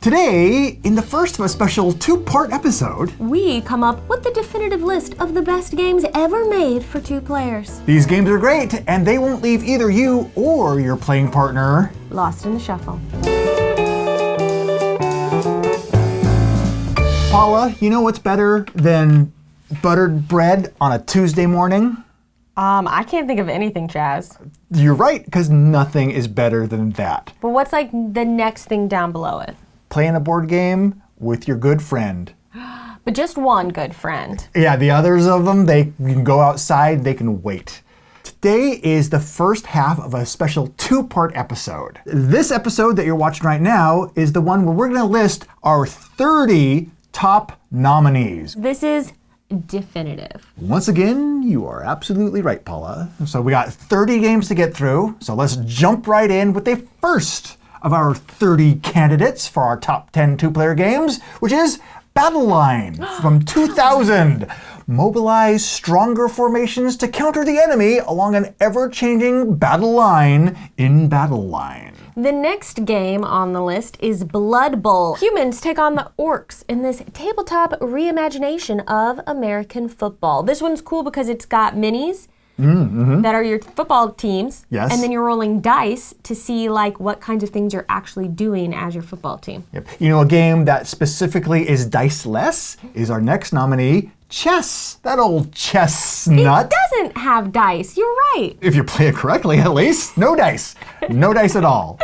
Today, in the first of a special two-part episode, we come up with the definitive list of the best games ever made for 2 players. These games are great, and they won't leave either you or your playing partner lost in the shuffle. Paula, you know what's better than buttered bread on a Tuesday morning? I can't think of anything, Chaz. You're right, because nothing is better than that. But what's like the next thing down below it? Playing a board game with your good friend. But just one good friend. Yeah, the others of them, they can go outside, they can wait. Today is the first half of a special 2-part episode. This episode that you're watching right now is the one where we're going to list our 30 top nominees. This is definitive. Once again, you are absolutely right, Paula. So we got 30 games to get through, so let's jump right in with the first of our 30 candidates for our top 10 two-player games, which is Battle Line from 2000. Mobilize stronger formations to counter the enemy along an ever-changing battle line in Battle Line. The next game on the list is Blood Bowl. Humans take on the orcs in this tabletop reimagination of American football. This one's cool because it's got minis that are your football teams. Yes. And then you're rolling dice to see like what kinds of things you're actually doing as your football team. Yep. You know, a game that specifically is dice-less is our next nominee, Chess. That old chestnut. It doesn't have dice. You're right. If you play it correctly, at least. No dice. No dice at all.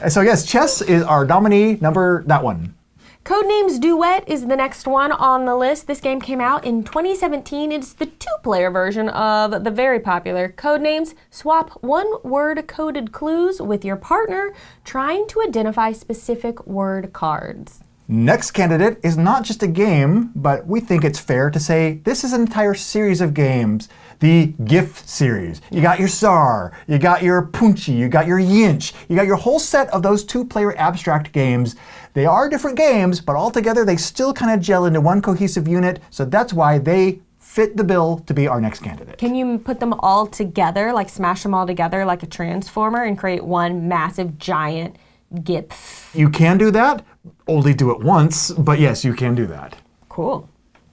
So yes, Chess is our nominee number, that one. Codenames Duet is the next one on the list. This game came out in 2017. It's the 2-player version of the very popular Codenames. Swap one-word coded clues with your partner, trying to identify specific word cards. Next candidate is not just a game, but we think it's fair to say this is an entire series of games. The GIF series. You got your Tsar, you got your Punchy, you got your Yinch, you got your whole set of those 2-player abstract games. They are different games, but altogether they still kind of gel into one cohesive unit, so that's why they fit the bill to be our next candidate. Can you put them all together, like smash them all together like a transformer and create one massive giant GIF? You can do that, only do it once, but yes, you can do that. Cool.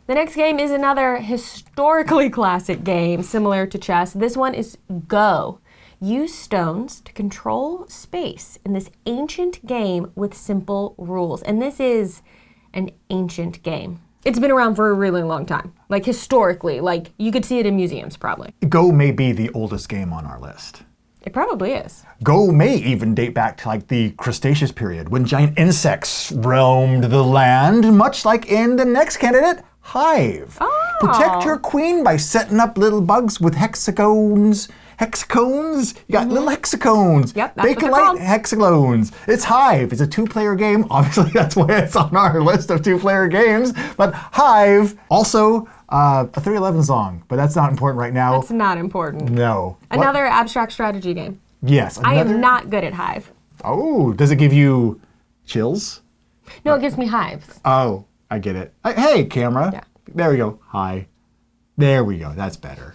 The next game is another historically classic game similar to chess. This one is Go. Use stones to control space in this ancient game with simple rules. And this is an ancient game. It's been around for a really long time. Like historically, like you could see it in museums probably. Go may be the oldest game on our list. It probably is. Go may even date back to like the Cretaceous period when giant insects roamed the land, much like in the next candidate, Hive. Oh. Protect your queen by setting up little bugs with hexagons. Hexagons? You got little hexagons. Yep, that's what they're Bakelite called. hexagons. It's Hive. It's a 2-player game. Obviously, that's why it's on our list of 2-player games. But Hive, also a 311 song. But that's not important right now. That's not important. No. Another abstract strategy game. Yes. I am not good at Hive. Oh, does it give you chills? No, it gives me hives. Oh, I get it. Hey, camera. Yeah. There we go. Hi. There we go. That's better.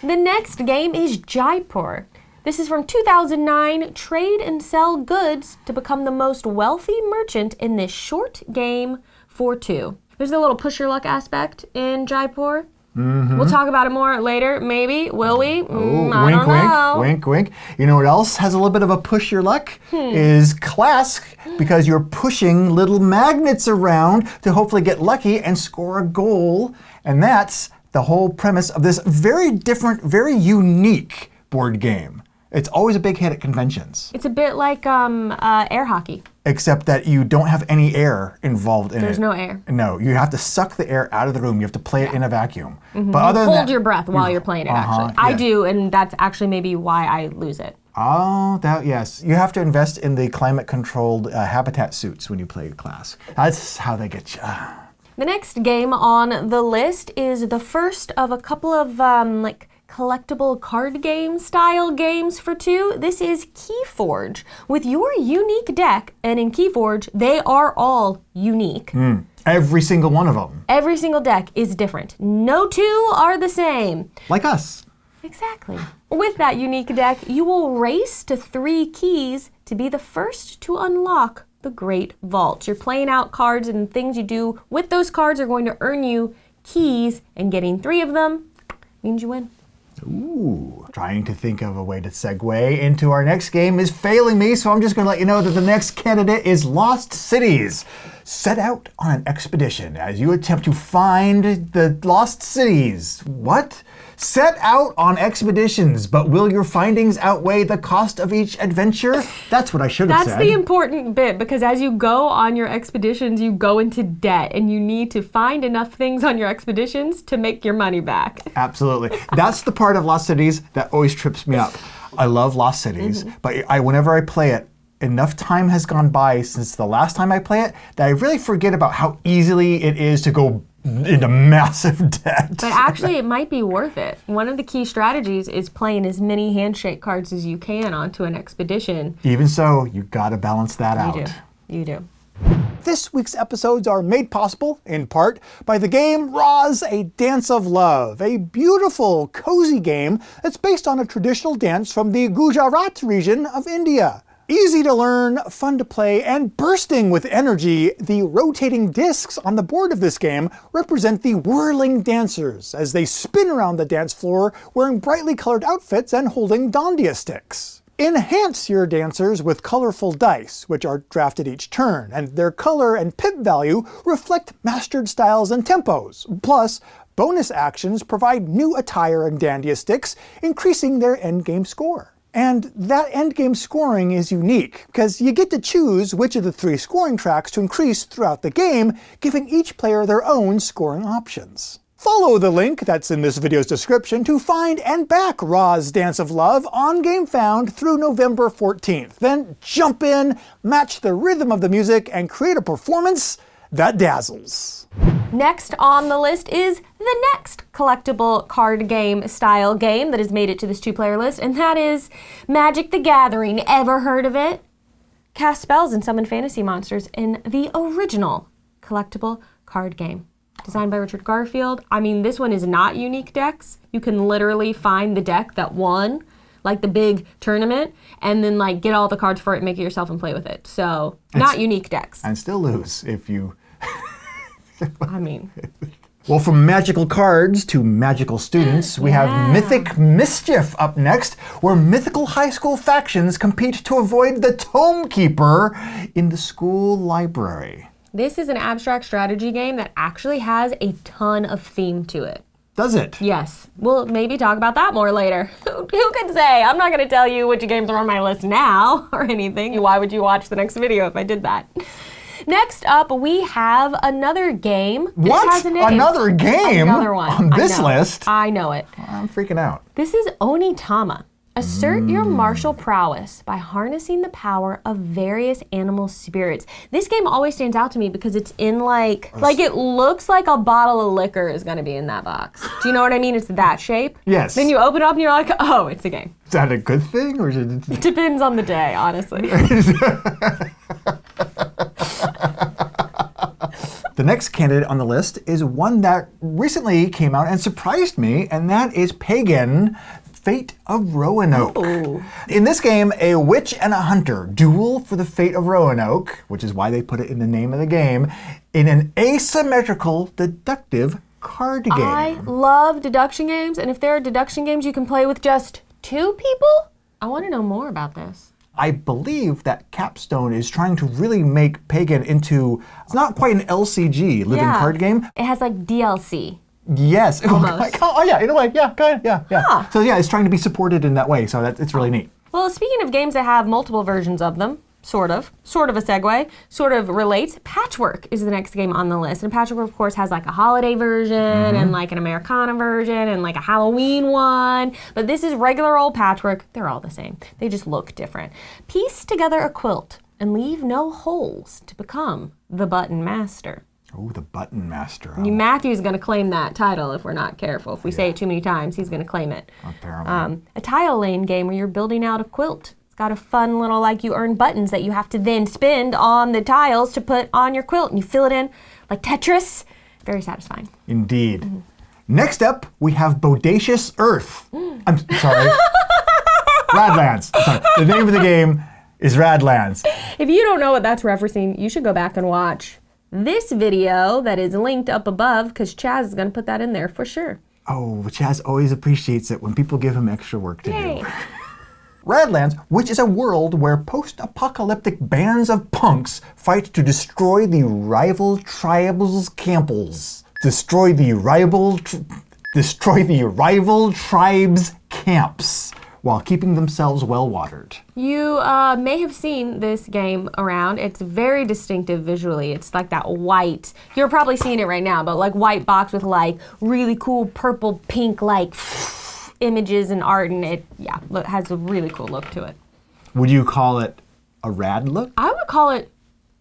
The next game is Jaipur. This is from 2009. Trade and sell goods to become the most wealthy merchant in this short game for 2. There's a little push your luck aspect in Jaipur. We'll talk about it more later, maybe. Will we? I wink, don't know. wink, wink, wink. You know what else has a little bit of a push your luck? Is Clask, because you're pushing little magnets around to hopefully get lucky and score a goal. And that's the whole premise of this very different, very unique board game. It's always a big hit at conventions. It's a bit like air hockey. Except that you don't have any air involved in it. There's no air. No, you have to suck the air out of the room. You have to play it in a vacuum. But other than Hold that, your breath while you're playing it, actually. I yeah. do, and that's actually maybe why I lose it. Oh, that yes. You have to invest in the climate-controlled habitat suits when you play Class. That's how they get you. The next game on the list is the first of a couple of collectible card game style games for 2. This is Keyforge. With your unique deck, and in Keyforge, they are all unique. Every single one of them. Every single deck is different. No 2 are the same. Like us. Exactly. With that unique deck, you will race to 3 keys to be the first to unlock the Great Vault. You're playing out cards, and things you do with those cards are going to earn you keys, and getting 3 of them means you win. Ooh, trying to think of a way to segue into our next game is failing me, so I'm just going to let you know that the next candidate is Lost Cities. Set out on an expedition as you attempt to find the lost cities. What? Set out on expeditions, but will your findings outweigh the cost of each adventure? That's what I should have said. That's the important bit, because as you go on your expeditions, you go into debt, and you need to find enough things on your expeditions to make your money back. Absolutely. That's the part of Lost Cities that always trips me up. I love Lost Cities, but whenever I play it, enough time has gone by since the last time I play it that I really forget about how easily it is to go into massive debt. But actually, it might be worth it. One of the key strategies is playing as many handshake cards as you can onto an expedition. Even so, you gotta balance that out. You do. This week's episodes are made possible, in part, by the game Raas, A Dance of Love, a beautiful, cozy game that's based on a traditional dance from the Gujarat region of India. Easy to learn, fun to play, and bursting with energy, the rotating discs on the board of this game represent the whirling dancers as they spin around the dance floor wearing brightly colored outfits and holding dandiya sticks. Enhance your dancers with colorful dice, which are drafted each turn, and their color and pip value reflect mastered styles and tempos. Plus, bonus actions provide new attire and dandiya sticks, increasing their endgame score. And that endgame scoring is unique, because you get to choose which of the 3 scoring tracks to increase throughout the game, giving each player their own scoring options. Follow the link that's in this video's description to find and back Raas Dance of Love on GameFound through November 14th. Then jump in, match the rhythm of the music, and create a performance that dazzles. Next on the list is the next collectible card game style game that has made it to this 2-player list, and that is Magic the Gathering. Ever heard of it? Cast spells and summon fantasy monsters in the original collectible card game. Designed by Richard Garfield. I mean, this one is not unique decks. You can literally find the deck that won, like the big tournament, and then like get all the cards for it and make it yourself and play with it. So, not unique decks. And still lose if you... I mean... Well, from magical cards to magical students, we have Mythic Mischief up next, where mythical high school factions compete to avoid the Tome Keeper in the school library. This is an abstract strategy game that actually has a ton of theme to it. Does it? Yes. We'll maybe talk about that more later. Who can say? I'm not going to tell you which games are on my list now or anything. Why would you watch the next video if I did that? Next up, we have another game. What? Has a name. Another game? Another one. On this list? I know it. I'm freaking out. This is Onitama. Assert your martial prowess by harnessing the power of various animal spirits. This game always stands out to me because it's in like it looks like a bottle of liquor is going to be in that box. Do you know what I mean? It's that shape. Yes. Then you open it up and you're like, oh, it's a game. Is that a good thing or is it? It depends on the day, honestly. The next candidate on the list is one that recently came out and surprised me, and that is Pagan: Fate of Roanoke. Ooh. In this game, a witch and a hunter duel for the fate of Roanoke, which is why they put it in the name of the game, in an asymmetrical deductive card game. I love deduction games, and if there are deduction games you can play with just 2 people, I want to know more about this. I believe that Capstone is trying to really make Pagan into, it's not quite an LCG, living card game. It has like DLC. Yes. Almost. Oh yeah, in a way, yeah, kind of, yeah. Huh. So yeah, it's trying to be supported in that way, so it's really neat. Well, speaking of games that have multiple versions of them, sort of a segue, sort of relates, Patchwork is the next game on the list. And Patchwork, of course, has like a holiday version and like an Americana version and like a Halloween one. But this is regular old Patchwork. They're all the same. They just look different. Piece together a quilt and leave no holes to become the Button Master. Oh, the Button Master. Matthew's going to claim that title if we're not careful. If we say it too many times, he's going to claim it. Apparently. A tile lane game where you're building out a quilt. It's got a fun little, like, you earn buttons that you have to then spend on the tiles to put on your quilt, and you fill it in like Tetris. Very satisfying. Indeed. Mm-hmm. Next up, we have Bodacious Earth. I'm sorry. Radlands. Sorry. The name of the game is Radlands. If you don't know what that's referencing, you should go back and watch this video that is linked up above because Chaz is going to put that in there for sure. Oh, Chaz always appreciates it when people give him extra work to Yay. do. Radlands, which is a world where post-apocalyptic bands of punks fight to destroy the rival tribals' camples. Destroy the rival tribes' camps while keeping themselves well-watered. You may have seen this game around. It's very distinctive visually. It's like that white, you're probably seeing it right now, but like white box with like really cool purple, pink, like images and art, and it has a really cool look to it. Would you call it a rad look? I would call it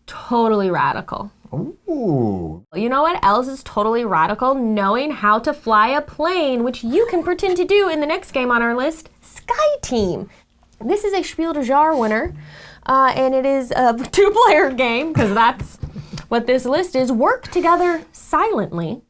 totally radical. Ooh. You know what else is totally radical? Knowing how to fly a plane, which you can pretend to do in the next game on our list, Sky Team. This is a Spiel des Jahres winner, and it is a two-player game, because that's what this list is. Work together silently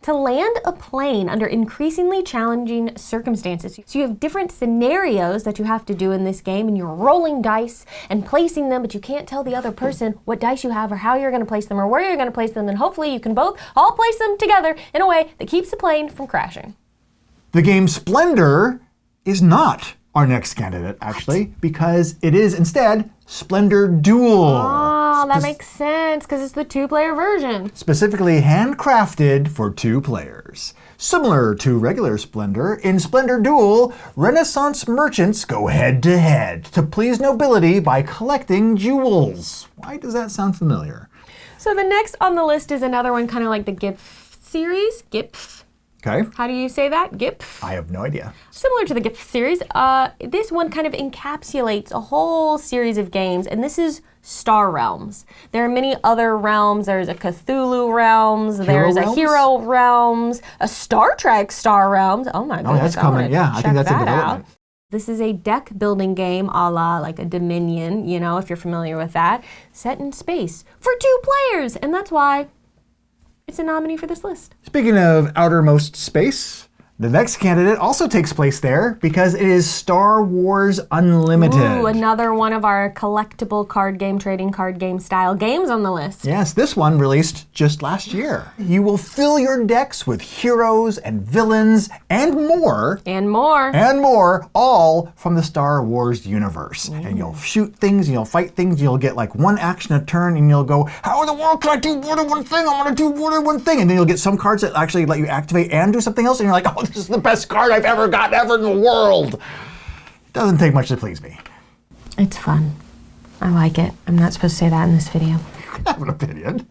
to land a plane under increasingly challenging circumstances. So you have different scenarios that you have to do in this game, and you're rolling dice and placing them, but you can't tell the other person what dice you have or how you're gonna place them or where you're gonna place them, and hopefully you can both all place them together in a way that keeps the plane from crashing. The game Splendor is not our next candidate, actually, because it is instead Splendor Duel. Oh, that makes sense, because it's the two-player version. Specifically handcrafted for 2 players. Similar to regular Splendor, in Splendor Duel, Renaissance merchants go head-to-head to please nobility by collecting jewels. Why does that sound familiar? So the next on the list is another one kind of like the GIPF series. GIPF. Okay. How do you say that? GIPF? I have no idea. Similar to the GIPF series, this one kind of encapsulates a whole series of games, and this is Star Realms. There are many other realms. There's a Cthulhu Realms, there's a Hero Realms, a Star Trek Star Realms. Oh my goodness. Oh, that's coming. Yeah, I think that's in development. This is a deck building game a la like a Dominion, you know, if you're familiar with that, set in space for 2 players, and that's why it's a nominee for this list. Speaking of outermost space, the next candidate also takes place there because it is Star Wars Unlimited. Ooh, another one of our collectible card game, trading card game style games on the list. Yes, this one released just last year. You will fill your decks with heroes and villains and more. And more. And more, all from the Star Wars universe. And you'll shoot things, and you'll fight things, and you'll get like 1 action a turn, and you'll go, how in the world can I do more than one thing? I want to do more than one thing. And then you'll get some cards that actually let you activate and do something else, and you're like, oh, this is the best card I've ever gotten ever in the world. Doesn't take much to please me. It's fun. I like it. I'm not supposed to say that in this video. I have an opinion.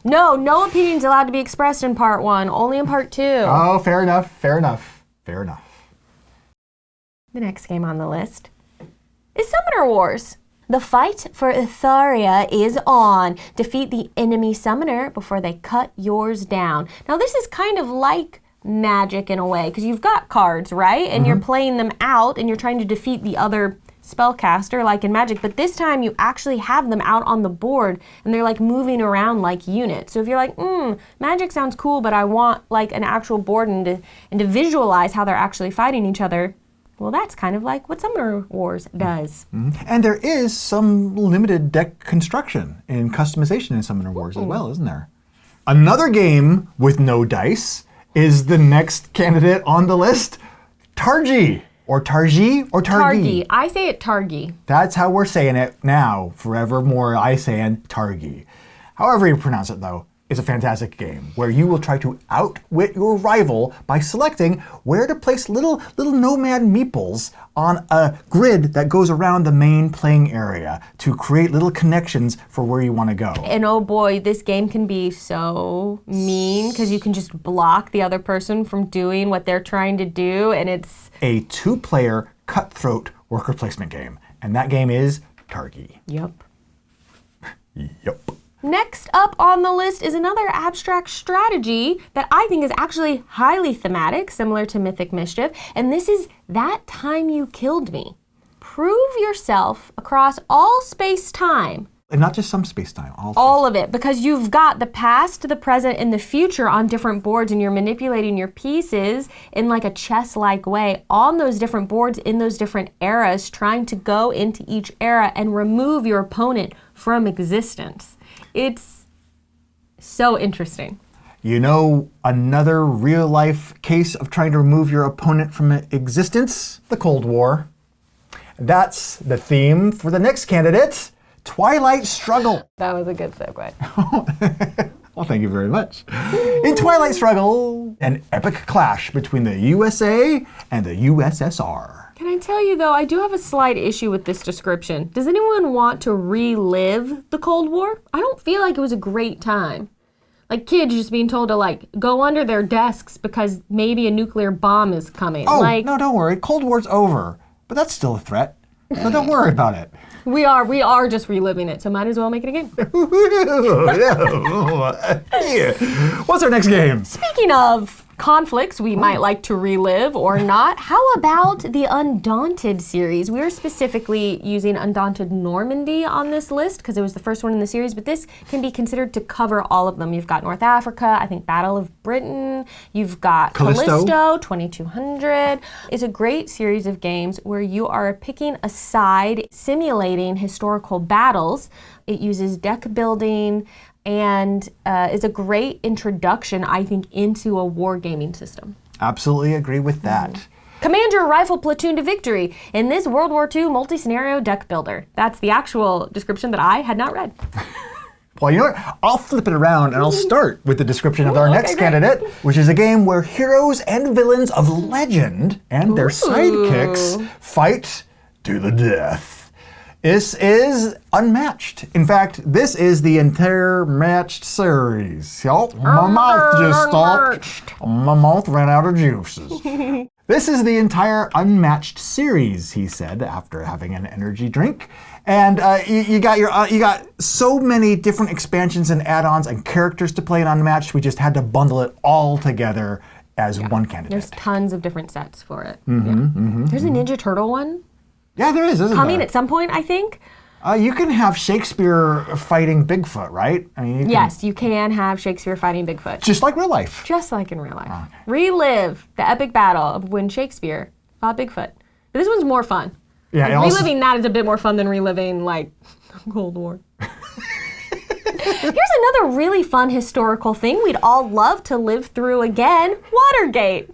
No opinion's allowed to be expressed in part 1, only in part 2. Oh, fair enough, fair enough, fair enough. The next game on the list is Summoner Wars. The fight for Itharia is on. Defeat the enemy summoner before they cut yours down. Now this is kind of like Magic in a way, because you've got cards, right? And you're playing them out and you're trying to defeat the other spellcaster like in Magic, but this time you actually have them out on the board and they're like moving around like units. So if you're like, Magic sounds cool, but I want like an actual board and to visualize how they're actually fighting each other, well, that's kind of like what Summoner Wars does. And there is some limited deck construction and customization in Summoner Wars as well, isn't there? Another game with no dice is the next candidate on the list, Targi. Or Targi or Targi? Targi. I say it Targi. That's how we're saying it now. Forevermore, I saying Targi. However you pronounce it, though, it's a fantastic game where you will try to outwit your rival by selecting where to place little nomad meeples on a grid that goes around the main playing area to create little connections for where you want to go. And oh boy, this game can be so mean because you can just block the other person from doing what they're trying to do, and it's a 2-player cutthroat worker placement game. And that game is Targi. Yep. Yep. Next up on the list is another abstract strategy that I think is actually highly thematic, similar to Mythic Mischief, and this is That Time You Killed Me. Prove yourself across all space-time And not just some space-time, all space. All of it, because you've got the past, the present, and the future on different boards, and you're manipulating your pieces in like a chess-like way on those different boards in those different eras, trying to go into each era and remove your opponent from existence. It's so interesting. You know another real-life case of trying to remove your opponent from existence? The Cold War. That's the theme for the next candidate, Twilight Struggle. That was a good segue. Well, thank you very much. In Twilight Struggle, an epic clash between the USA and the USSR. Can I tell you, though, I do have a slight issue with this description. Does anyone want to relive the Cold War? I don't feel like it was a great time. Like kids just being told to like go under their desks because maybe a nuclear bomb is coming. Oh, like, no, don't worry. Cold War's over. But that's still a threat. So don't worry about it. We are just reliving it, so might as well make it again. What's our next game? Speaking of conflicts we might like to relive or not, how about the Undaunted series? We're specifically using Undaunted Normandy on this list because it was the first one in the series, but this can be considered to cover all of them. You've got North Africa, I think Battle of Britain, you've got Callisto 2200. It's a great series of games where you are picking a side, simulating historical battles. It uses deck building, and is a great introduction, I think, into a wargaming system. Absolutely agree with that. Command your rifle platoon to victory in this World War II multi-scenario deck builder. That's the actual description that I had not read. Well, you know what? I'll flip it around and I'll start with the description of our next candidate, which is a game where heroes and villains of legend and their sidekicks fight to the death. This is unmatched. In fact, this is the entire matched series. Oh, my mouth just stopped. My mouth ran out of juices. This is the entire unmatched series, he said after having an energy drink. And you got so many different expansions and add-ons and characters to play in Unmatched. We just had to bundle it all together as one candidate. There's tons of different sets for it. There's a Ninja Turtle one. Yeah, there is, isn't Coming there? at some point, I think. You can have Shakespeare fighting Bigfoot, right? I mean, Yes, you can have Shakespeare fighting Bigfoot. Just like real life. Just like in real life. Okay. Relive the epic battle of when Shakespeare fought Bigfoot. But this one's more fun. Yeah, like, reliving that is a bit more fun than reliving, like, the Cold War. Here's another really fun historical thing we'd all love to live through again, Watergate.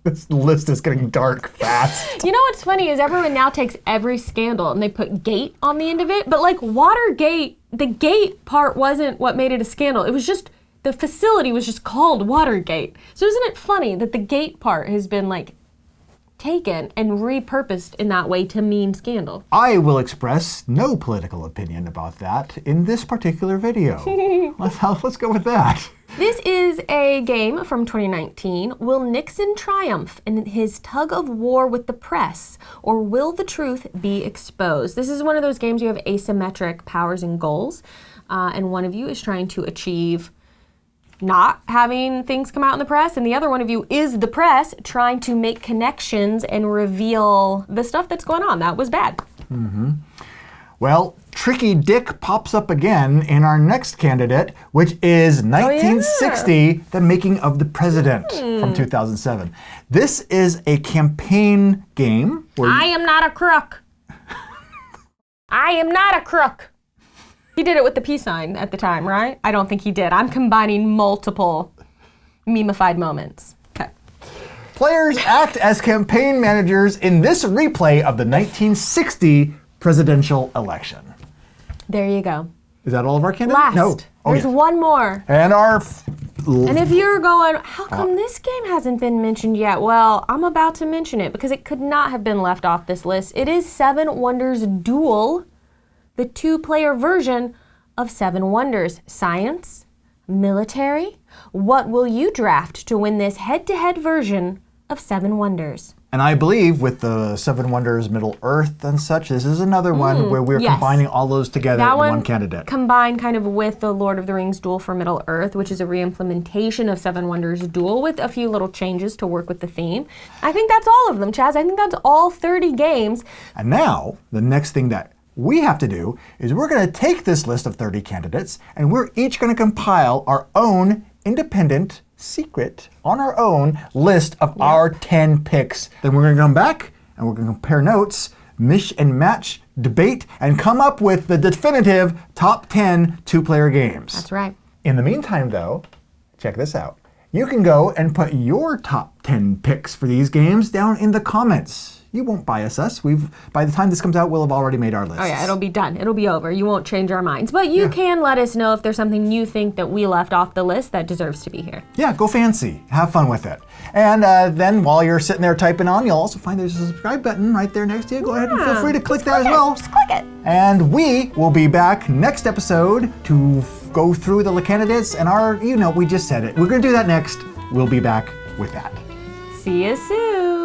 This list is getting dark fast. You know what's funny is everyone now takes every scandal and they put gate on the end of it, but like Watergate, the gate part wasn't what made it a scandal. It was just, the facility was just called Watergate. So isn't it funny that the gate part has been like taken and repurposed in that way to mean scandal? I will express no political opinion about that in this particular video. Let's go with that. This is a game from 2019. Will Nixon triumph in his tug of war with the press, or will the truth be exposed? This is one of those games you have asymmetric powers and goals, and one of you is trying to achieve not having things come out in the press, and the other one of you is the press trying to make connections and reveal the stuff that's going on. That was bad. Well, Tricky Dick pops up again in our next candidate, which is 1960, The Making of the President from 2007. This is a campaign game where I am not a crook. I am not a crook. He did it with the peace sign at the time, right? I don't think he did. I'm combining multiple memified moments. Okay. Players act as campaign managers in this replay of the 1960 presidential election. There you go. Is that all of our candidates? Last. No. There's one more. And And if you're going, how come this game hasn't been mentioned yet? Well, I'm about to mention it because it could not have been left off this list. It is Seven Wonders Duel, the two-player version of Seven Wonders. Science, military. What will you draft to win this head-to-head version of Seven Wonders? And I believe with the Seven Wonders Middle Earth and such, this is another one where we're combining all those together in one candidate. Combined kind of with the Lord of the Rings Duel for Middle Earth, which is a re-implementation of Seven Wonders Duel with a few little changes to work with the theme. I think that's all of them, Chaz. I think that's all 30 games. And now, the next thing that we have to do is we're going to take this list of 30 candidates and we're each going to compile our own independent, secret, on our own list of our 10 picks. Then we're going to come back and we're going to compare notes, mish and match, debate, and come up with the definitive top 10 two-player games. That's right. In the meantime, though, check this out. You can go and put your top 10 picks for these games down in the comments. You won't bias us. By the time this comes out, we'll have already made our list. Oh yeah, it'll be done. It'll be over. You won't change our minds. But you can let us know if there's something you think that we left off the list that deserves to be here. Yeah, go fancy. Have fun with it. And then while you're sitting there typing on, you'll also find there's a subscribe button right there next to you. Go ahead and feel free to click that as well. Just click it. And we will be back next episode to go through the candidates and our, we just said it. We're going to do that next. We'll be back with that. See you soon.